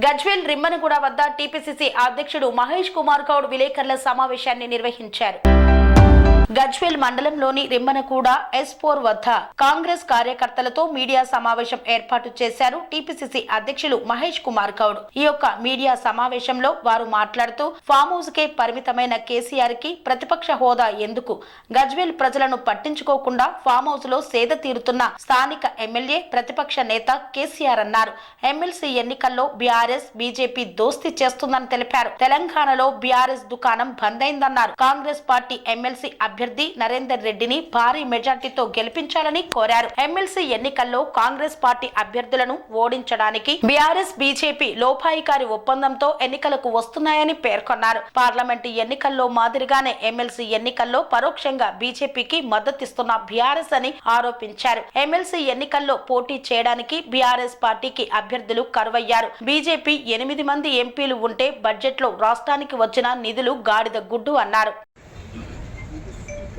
గజ్వేల్ రిమ్మనగూడ వద్ద టీపీసీసీ అధ్యక్షుడు మహేష్ కుమార్ గౌడ్ విలేకరుల సమావేశాన్ని నిర్వహించారు. గజ్వేల్ మండలంలోని రిమ్మనగూడ S4 వద్ద కాంగ్రెస్ కార్యకర్తలతో మీడియా సమావేశం ఏర్పాటు చేశారు టీపీసీసీ అధ్యక్షులు మహేష్ కుమార్ గౌడ్. ఈ యొక్క మీడియా సమావేశంలో వారు మాట్లాడుతూ ఫామ్ హౌస్ కే పరిమితమైన కేసీఆర్ కి ప్రతిపక్ష హోదా ఎందుకు, గజ్వేల్ ప్రజలను పట్టించుకోకుండా ఫామ్ హౌస్ లో సేద తీరుతున్న స్థానిక ఎమ్మెల్యే ప్రతిపక్ష నేత కేసీఆర్ అన్నారు. ఎమ్మెల్సీ ఎన్నికల్లో బీఆర్ఎస్ బీజేపీ దోస్తీ చేస్తుందని తెలిపారు. తెలంగాణలో బీఆర్ఎస్ దుకాణం బంద్ అయిందన్నారు. కాంగ్రెస్ పార్టీ ఎమ్మెల్సీ అభ్యర్థి నరేందర్ రెడ్డిని భారీ మెజార్టీతో గెలిపించాలని కోరారు. ఎమ్మెల్సీ ఎన్నికల్లో కాంగ్రెస్ పార్టీ అభ్యర్థులను ఓడించడానికి బీఆర్ఎస్ బీజేపీ లోపాయికారి ఒప్పందంతో ఎన్నికలకు వస్తున్నాయని పేర్కొన్నారు. పార్లమెంటు ఎన్నికల్లో మాదిరిగానే ఎమ్మెల్సీ ఎన్నికల్లో పరోక్షంగా బీజేపీకి మద్దతిస్తున్న బీఆర్ఎస్ అని ఆరోపించారు. ఎమ్మెల్సీ ఎన్నికల్లో పోటీ చేయడానికి బీఆర్ఎస్ పార్టీకి అభ్యర్థులు కరువయ్యారు. బీజేపీ 8 మంది ఎంపీలు ఉంటే బడ్జెట్ లో రాష్ట్రానికి వచ్చిన నిధులు గాడిద గుడ్డు అన్నారు.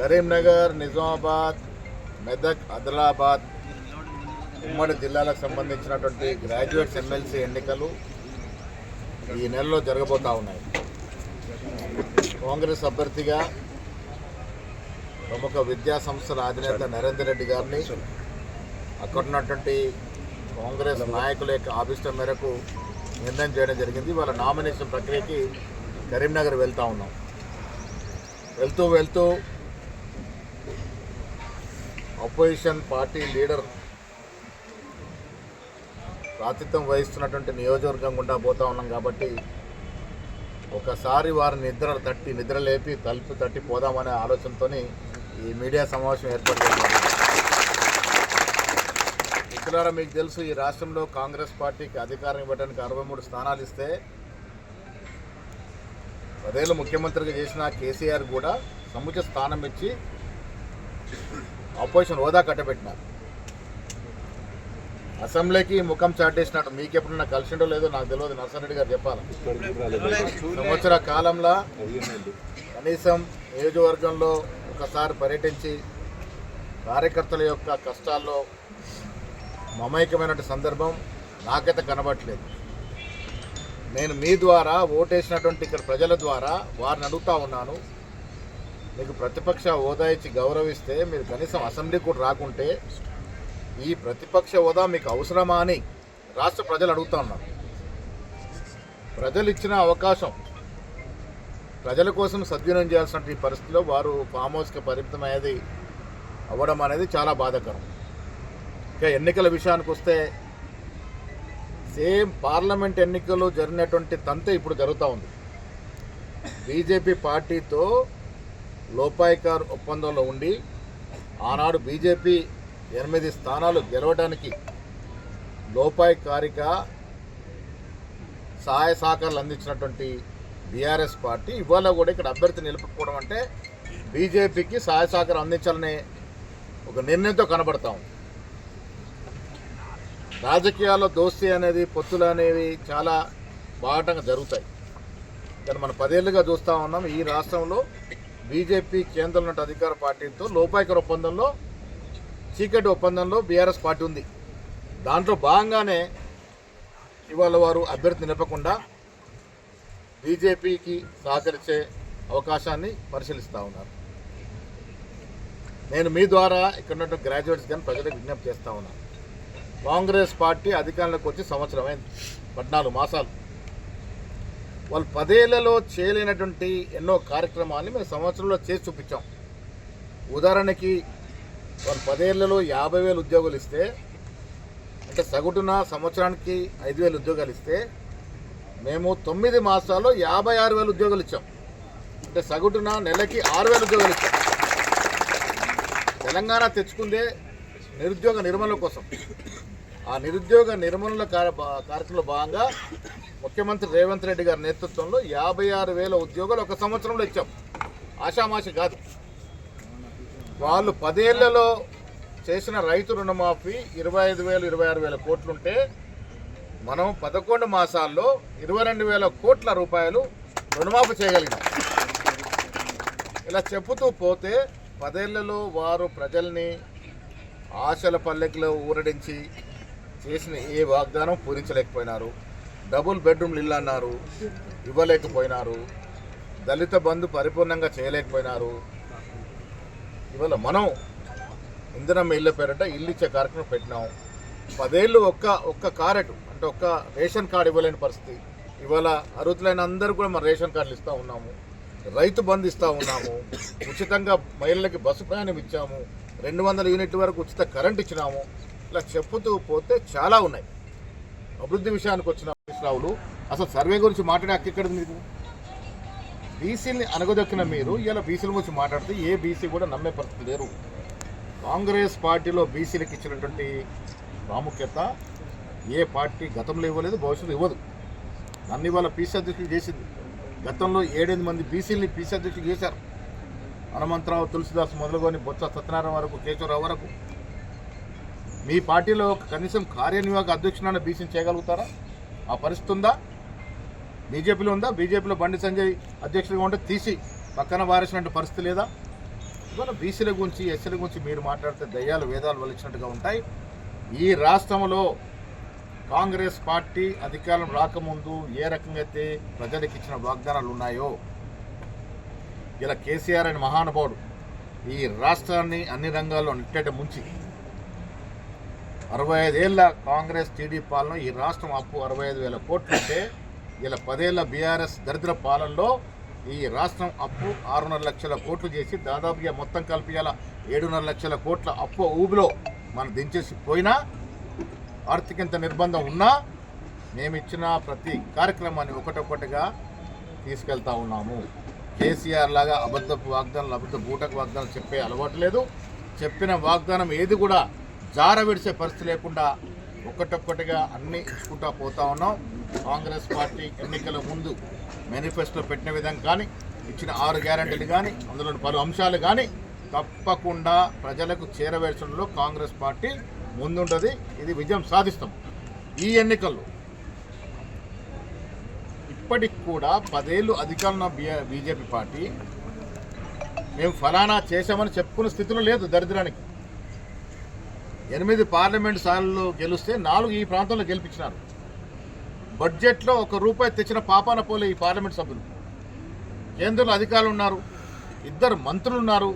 కరీంనగర్, నిజామాబాద్, మెదక్, ఆదిలాబాద్ ఉమ్మడి జిల్లాలకు సంబంధించినటువంటి గ్రాడ్యుయేట్స్ ఎమ్మెల్సీ ఎన్నికలు ఈ నెలలో జరగబోతూ ఉన్నాయి. కాంగ్రెస్ అభ్యర్థిగా ప్రముఖ విద్యా సంస్థల అధినేత నరేందర్ రెడ్డి గారిని అక్కడ ఉన్నటువంటి కాంగ్రెస్ నాయకుల యొక్క ఆభిష్టం మేరకు నిర్ణయం చేయడం జరిగింది. వాళ్ళ నామినేషన్ ప్రక్రియకి కరీంనగర్ వెళ్తూ ఉన్నాం. వెళ్తూ అపోజిషన్ పార్టీ లీడర్ ప్రాతినిధ్యం వహిస్తున్నటువంటి నియోజకవర్గం గుండా పోతా ఉన్నాం కాబట్టి ఒకసారి వారిని నిద్ర లేపి తలుపు తట్టి పోదామనే ఆలోచనతో ఈ మీడియా సమావేశం ఏర్పాటు చేశారు. మిత్రులారా, మీకు తెలుసు, ఈ రాష్ట్రంలో కాంగ్రెస్ పార్టీకి అధికారం ఇవ్వడానికి 63 స్థానాలు ఇస్తే 10 ఏళ్ళు ముఖ్యమంత్రిగా చేసిన కేసీఆర్ కూడా సముచిత స్థానం ఇచ్చి ఆపోజిషన్ హోదా కట్టబెట్టినారు. అసెంబ్లీకి ముఖం చాటేసినట్టు మీకు ఎప్పుడన్నా కలిసిండో లేదో నాకు తెలియదు, నర్సరెడ్డి గారు చెప్పాలి. సంవత్సర కాలంలో కనీసం నియోజకవర్గంలో ఒకసారి పర్యటించి కార్యకర్తల యొక్క కష్టాల్లో మమైకమైన సందర్భం నాకైతే కనబడట్లేదు. నేను మీ ద్వారా ఓటేసినటువంటి ఇక్కడ ప్రజల ద్వారా వారిని అడుగుతా ఉన్నాను, మీకు ప్రతిపక్ష హోదా ఇచ్చి గౌరవిస్తే మీరు కనీసం అసెంబ్లీ కూడా రాకుంటే ఈ ప్రతిపక్ష హోదా మీకు అవసరమా అని రాష్ట్ర ప్రజలు అడుగుతూ ఉన్నారు. ప్రజలు ఇచ్చిన అవకాశం ప్రజల కోసం సద్వినియోగం చేయాల్సిన ఈ పరిస్థితిలో వారు ఫామ్ హౌస్కి పరిమితమయ్యేది అవ్వడం అనేది చాలా బాధాకరం. ఇక ఎన్నికల విషయానికి వస్తే సేమ్ పార్లమెంట్ ఎన్నికలు జరిగినటువంటి తంతే ఇప్పుడు జరుగుతూ ఉంది. బీజేపీ పార్టీతో లోపాయికార్ ఒప్పందంలో ఉండి ఆనాడు బీజేపీ 8 స్థానాలు గెలవడానికి లోపాయికారిక సహాయ సహకారాలు అందించినటువంటి బీఆర్ఎస్ పార్టీ ఇవాళ కూడా ఇక్కడ అభ్యర్థి నిలుపుకోవడం అంటే బీజేపీకి సహాయ సహకారం అందించాలనే ఒక నిర్ణయంతో కనబడతా ఉంది. రాజకీయాల్లో దోస్తీ అనేది, పొత్తులు అనేవి చాలా బాటంగా జరుగుతాయి. కానీ మనం 10 ఏళ్ళుగా చూస్తూ ఉన్నాం ఈ రాష్ట్రంలో బీజేపీ కేంద్రంలో ఉన్న అధికార పార్టీతో లోపాయికార్ ఒప్పందంలో, చీకటి ఒప్పందంలో బీఆర్ఎస్ పార్టీ ఉంది. దాంట్లో భాగంగానే ఇవాళ వారు అభ్యర్థి నిలపకుండా బీజేపీకి సహకరించే అవకాశాన్ని పరిశీలిస్తూ ఉన్నారు. నేను మీ ద్వారా ఇక్కడ ఉన్నటువంటి గ్రాడ్యుయేట్స్ కానీ ప్రజలకు విజ్ఞప్తి చేస్తూ ఉన్నాను. కాంగ్రెస్ పార్టీ అధికారంలోకి వచ్చి సంవత్సరమైంది, 14 మాసాలు. వాళ్ళు 10 ఏళ్లలో చేయలేనటువంటి ఎన్నో కార్యక్రమాన్ని మేము సంవత్సరంలో చేసి చూపించాం. ఉదాహరణకి వాళ్ళు 10 ఏళ్లలో 50,000 ఉద్యోగాలు ఇస్తే, అంటే సగటున సంవత్సరానికి 5,000 ఉద్యోగాలు ఇస్తే, మేము 9 మాసాల్లో 56,000 ఉద్యోగాలు ఇచ్చాం. అంటే సగటున నెలకి 6,000 ఉద్యోగాలు ఇచ్చాం. తెలంగాణ తెచ్చుకుందే నిరుద్యోగ నిర్మూలన కోసం. ఆ నిరుద్యోగ నిర్మూలన కార్యక్రమంలో భాగంగా ముఖ్యమంత్రి రేవంత్ రెడ్డి గారి నేతృత్వంలో 56,000 ఉద్యోగాలు ఒక సంవత్సరంలో ఇచ్చాం. ఆషామాషి కాదు. వాళ్ళు 10 ఏళ్లలో చేసిన రైతు రుణమాఫీ 25,000, 26,000 కోట్లుంటే మనం 11 మాసాల్లో 22,000 కోట్ల రూపాయలు రుణమాఫీ చేయగలిగినాం. ఇలా చెబుతూ పోతే 10 ఏళ్లలో వారు ప్రజల్ని ఆశల పల్లెకిలో ఊరడించి చేసిన ఏ వాగ్దానం పూరించలేకపోయినారు. డబుల్ బెడ్రూమ్లు ఇల్లు అన్నారు, ఇవ్వలేకపోయినారు. దళిత బంధు పరిపూర్ణంగా చేయలేకపోయినారు. ఇవాళ మనం ఇందిరమ్మ ఇళ్ళ పేరట ఇల్లు ఇచ్చే కార్యక్రమం పెట్టినాం. 10 ఏళ్ళు ఒక్క కారెట్ అంటే ఒక్క రేషన్ కార్డు ఇవ్వలేని పరిస్థితి. ఇవాళ అర్హులైన అందరూ కూడా మన రేషన్ కార్డులు ఇస్తూ ఉన్నాము. రైతు బంధు ఇస్తూ ఉన్నాము. ఉచితంగా మహిళలకి బస్సు ప్రయాణం ఇచ్చాము. 200 యూనిట్ల వరకు ఉచిత కరెంట్ ఇచ్చినాము. ఇలా చెప్పుతూ పోతే చాలా ఉన్నాయి. అభివృద్ధి విషయానికి వచ్చిన రావులు అసలు సర్వే గురించి మాట్లాడే హక్కు ఎక్కడ మీకు? బీసీని అనగదొక్కిన మీరు ఇలా బీసీల గురించి మాట్లాడితే ఏ బీసీ కూడా నమ్మే పరిస్థితి లేరు. కాంగ్రెస్ పార్టీలో బీసీలకు ఇచ్చినటువంటి ప్రాముఖ్యత ఏ పార్టీ గతంలో ఇవ్వలేదు, భవిష్యత్తు ఇవ్వదు. నన్ను ఇవాళ పీసీ అధ్యక్షులు చేసింది. గతంలో 7-8 మంది బీసీలని పీసీ అధ్యక్షులు చేశారు. హనుమంతరావు, తులసిదాస్ మొదలుకొని బొత్స సత్యనారాయణ వరకు, కేశవరావు వరకు. మీ పార్టీలో కనీసం కార్యనిర్వాహక అధ్యక్షుడైన బీసీని చేయగలుగుతారా? ఆ పరిస్థితి ఉందా? బీజేపీలో ఉందా? బీజేపీలో బండి సంజయ్ అధ్యక్షుడిగా ఉంటే తీసి పక్కన వారేసినట్టు పరిస్థితి లేదా? ఇవాళ బీసీల గురించి, ఎస్సీల గురించి మీరు మాట్లాడితే దయ్యాలు వేదాలు వలిచినట్టుగా ఉంటాయి. ఈ రాష్ట్రంలో కాంగ్రెస్ పార్టీ అధికారం రాకముందు ఏ రకంగా అయితే ప్రజలకు ఇచ్చిన వాగ్దానాలు ఉన్నాయో, ఇలా కేసీఆర్ అనే మహానుభావుడు ఈ రాష్ట్రాన్ని అన్ని రంగాల్లో నిట్టేట ముంచి 65 ఏళ్ల కాంగ్రెస్ టీడీ పాలన ఈ రాష్ట్రం అప్పు 65,000 కోట్లు అంటే, ఇలా 10 ఏళ్ల బీఆర్ఎస్ దరిద్ర పాలనలో ఈ రాష్ట్రం అప్పు 6.5 లక్షల కోట్లు చేసి దాదాపుగా మొత్తం కలిపి ఇలా 7.5 లక్షల కోట్ల అప్పు ఊబిలో మనం దించేసి పోయినా, ఆర్థిక ఇంత నిర్బంధం ఉన్నా మేము ఇచ్చిన ప్రతి కార్యక్రమాన్ని ఒకటొక్కటిగా తీసుకెళ్తా ఉన్నాము. కేసీఆర్ లాగా అబద్ధపు వాగ్దానాలు, అబద్ధ బూటకు వాగ్దానాలు చెప్పే అలవాటు లేదు. చెప్పిన వాగ్దానం ఏది కూడా జార విడిచే పరిస్థితి లేకుండా ఒక్కటొక్కటిగా అన్నీ ఇచ్చుకుంటా పోతా ఉన్నాం. కాంగ్రెస్ పార్టీ ఎన్నికల ముందు మేనిఫెస్టోలో పెట్టిన విధంగా కానీ, ఇచ్చిన 6 గ్యారెంటీలు కానీ, అందులో పలు అంశాలు కానీ తప్పకుండా ప్రజలకు చేరవేర్చడంలో కాంగ్రెస్ పార్టీ ముందుంటుంది. ఇది విజయం సాధిస్తాం. ఈ ఎన్నికల్లో ఇప్పటికి కూడా 10 ఏళ్ళు అధికారంలో బీజేపీ పార్టీ మేము ఫలానా చేశామని చెప్పుకునే స్థితిలో లేదు. దరిద్రానికి 8 పార్లమెంటు సార్లు గెలిస్తే 4 ఈ ప్రాంతంలో గెలిపించినారు. బడ్జెట్లో ₹1 తెచ్చిన పాపాన పోలే ఈ పార్లమెంట్ సభ్యులు. కేంద్రంలో అధికారులు ఉన్నారు, 2 మంత్రులు ఉన్నారు.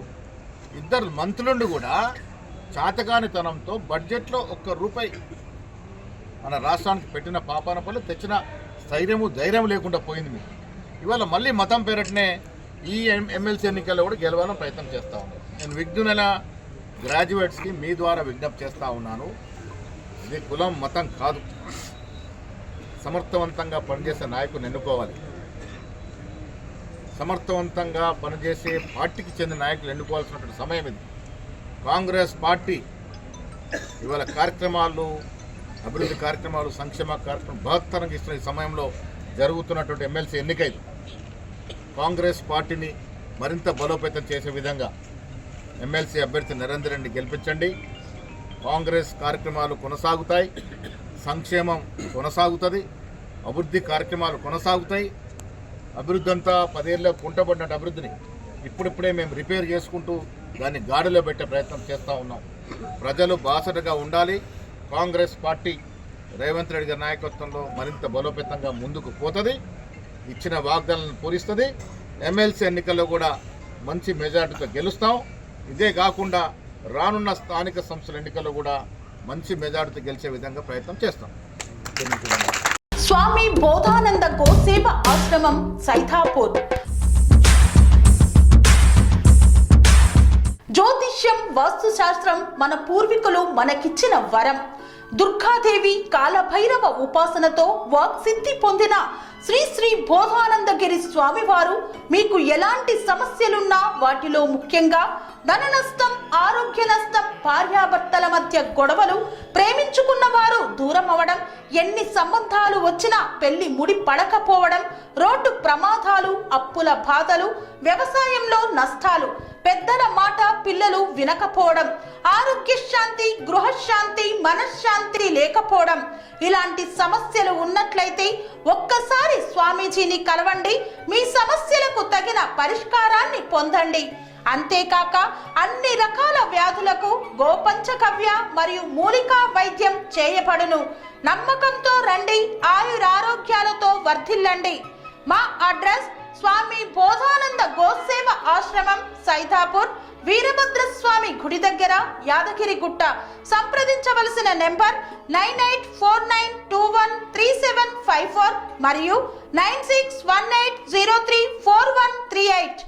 2 మంత్రులుండి కూడా చాతకానితనంతో బడ్జెట్లో ₹1 మన రాష్ట్రానికి పెట్టిన పాపాన పోలే, తెచ్చిన స్థైర్యము ధైర్యం లేకుండా పోయింది. మీకు ఇవాళ మళ్ళీ మతం పేరటనే ఈ ఎమ్మెల్సీ ఎన్నికల్లో కూడా గెలవాలని ప్రయత్నం చేస్తూ ఉన్నాను. నేను విజ్ఞులైన గ్రాడ్యుయేట్స్కి మీ ద్వారా విజ్ఞప్తి చేస్తూ ఉన్నాను. ఇది కులం మతం కాదు. సమర్థవంతంగా పనిచేసే నాయకుని ఎన్నుకోవాలి. సమర్థవంతంగా పనిచేసే పార్టీకి చెందిన నాయకులు ఎన్నుకోవాల్సినటువంటి సమయం ఇది. కాంగ్రెస్ పార్టీ ఇవాళ కార్యక్రమాలు, అభివృద్ధి కార్యక్రమాలు, సంక్షేమ కార్యక్రమం బహత్తరంగా ఇస్తున్న ఈ సమయంలో జరుగుతున్నటువంటి ఎమ్మెల్సీ ఎన్నిక ఇది. కాంగ్రెస్ పార్టీని మరింత బలోపేతం చేసే విధంగా ఎమ్మెల్సీ అభ్యర్థి నరేందర్ రెడ్డిని గెలిపించండి. కాంగ్రెస్ కార్యక్రమాలు కొనసాగుతాయి, సంక్షేమం కొనసాగుతుంది, అభివృద్ధి కార్యక్రమాలు కొనసాగుతాయి. అభివృద్ధి అంతా 10 ఏళ్ళలో కుంటపడినట్టు అభివృద్ధిని ఇప్పుడిప్పుడే మేము రిపేర్ చేసుకుంటూ దాన్ని గాడిలో పెట్టే ప్రయత్నం చేస్తూ ఉన్నాం. ప్రజలు బాసటగా ఉండాలి. కాంగ్రెస్ పార్టీ రేవంత్ రెడ్డి గారి నాయకత్వంలో మరింత బలోపేతంగా ముందుకు పోతుంది, ఇచ్చిన వాగ్దానాలను పూరిస్తుంది. ఎమ్మెల్సీ ఎన్నికల్లో కూడా మంచి మెజార్టీతో గెలుస్తాం. ఇదే కాకుండా రానున్న స్థానిక సంస్థల ఎన్నికల్లో కూడా మంచి మెజార్టీతో గెలిచే విధంగా ప్రయత్నం చేస్తాం. స్వామి బోధానంద గోసేవ ఆశ్రమం, సైథాపూర్. జ్యోతిష్యం, వాస్తుశాస్త్రం మన పూర్వీకులు మనకిచ్చిన వరం. దుర్గాదేవి, కాలభైరవ ఉపాసనతో వాక్సిద్ధి పొందిన శ్రీ శ్రీ బోధానందగిరి స్వామివారు మీకు ఎలాంటి సమస్యలున్నా, వాటిలో ముఖ్యంగా ధన నష్టం, ఆరోగ్య నష్టం, భార్యాభర్తల మధ్య గొడవలు, ప్రేమించుకున్న వారు దూరం అవడం, ఎన్ని సంబంధాలు వచ్చినా పెళ్లి ముడి పడకపోవడం, రోడ్డు ప్రమాదాలు, అప్పుల బాధలు, వ్యవసాయంలో నష్టాలు, పెద్దల మాట పిల్లలు వినకపోవడం, ఆరోగ్య శాంతి, గృహశాంతి, మనశ్శాంతి లేకపోవడం, ఇలాంటి సమస్యలు ఉన్నట్లయితే ఒక్కసారి స్వామీజీని కలవండి. మీ సమస్యలకు తగిన పరిష్కారాన్ని పొందండి. అంతేకాక అన్ని రకాల వ్యాధులకు గోపంచకవ్య మరియు మూలికా వైద్యం చేయబడును. నమ్మకంతో రండి, ఆయురారోగ్యాలతో వర్ధిల్లండి. మా అడ్రస్ స్వామి బోధానంద గోసేవ ఆశ్రమం, సైదాపూర్, వీరభద్రస్వామి గుడి దగ్గర, యాదగిరిగుట్ట. సంప్రదించవలసిన నెంబర్ 9849213754 మరియు 9618034138.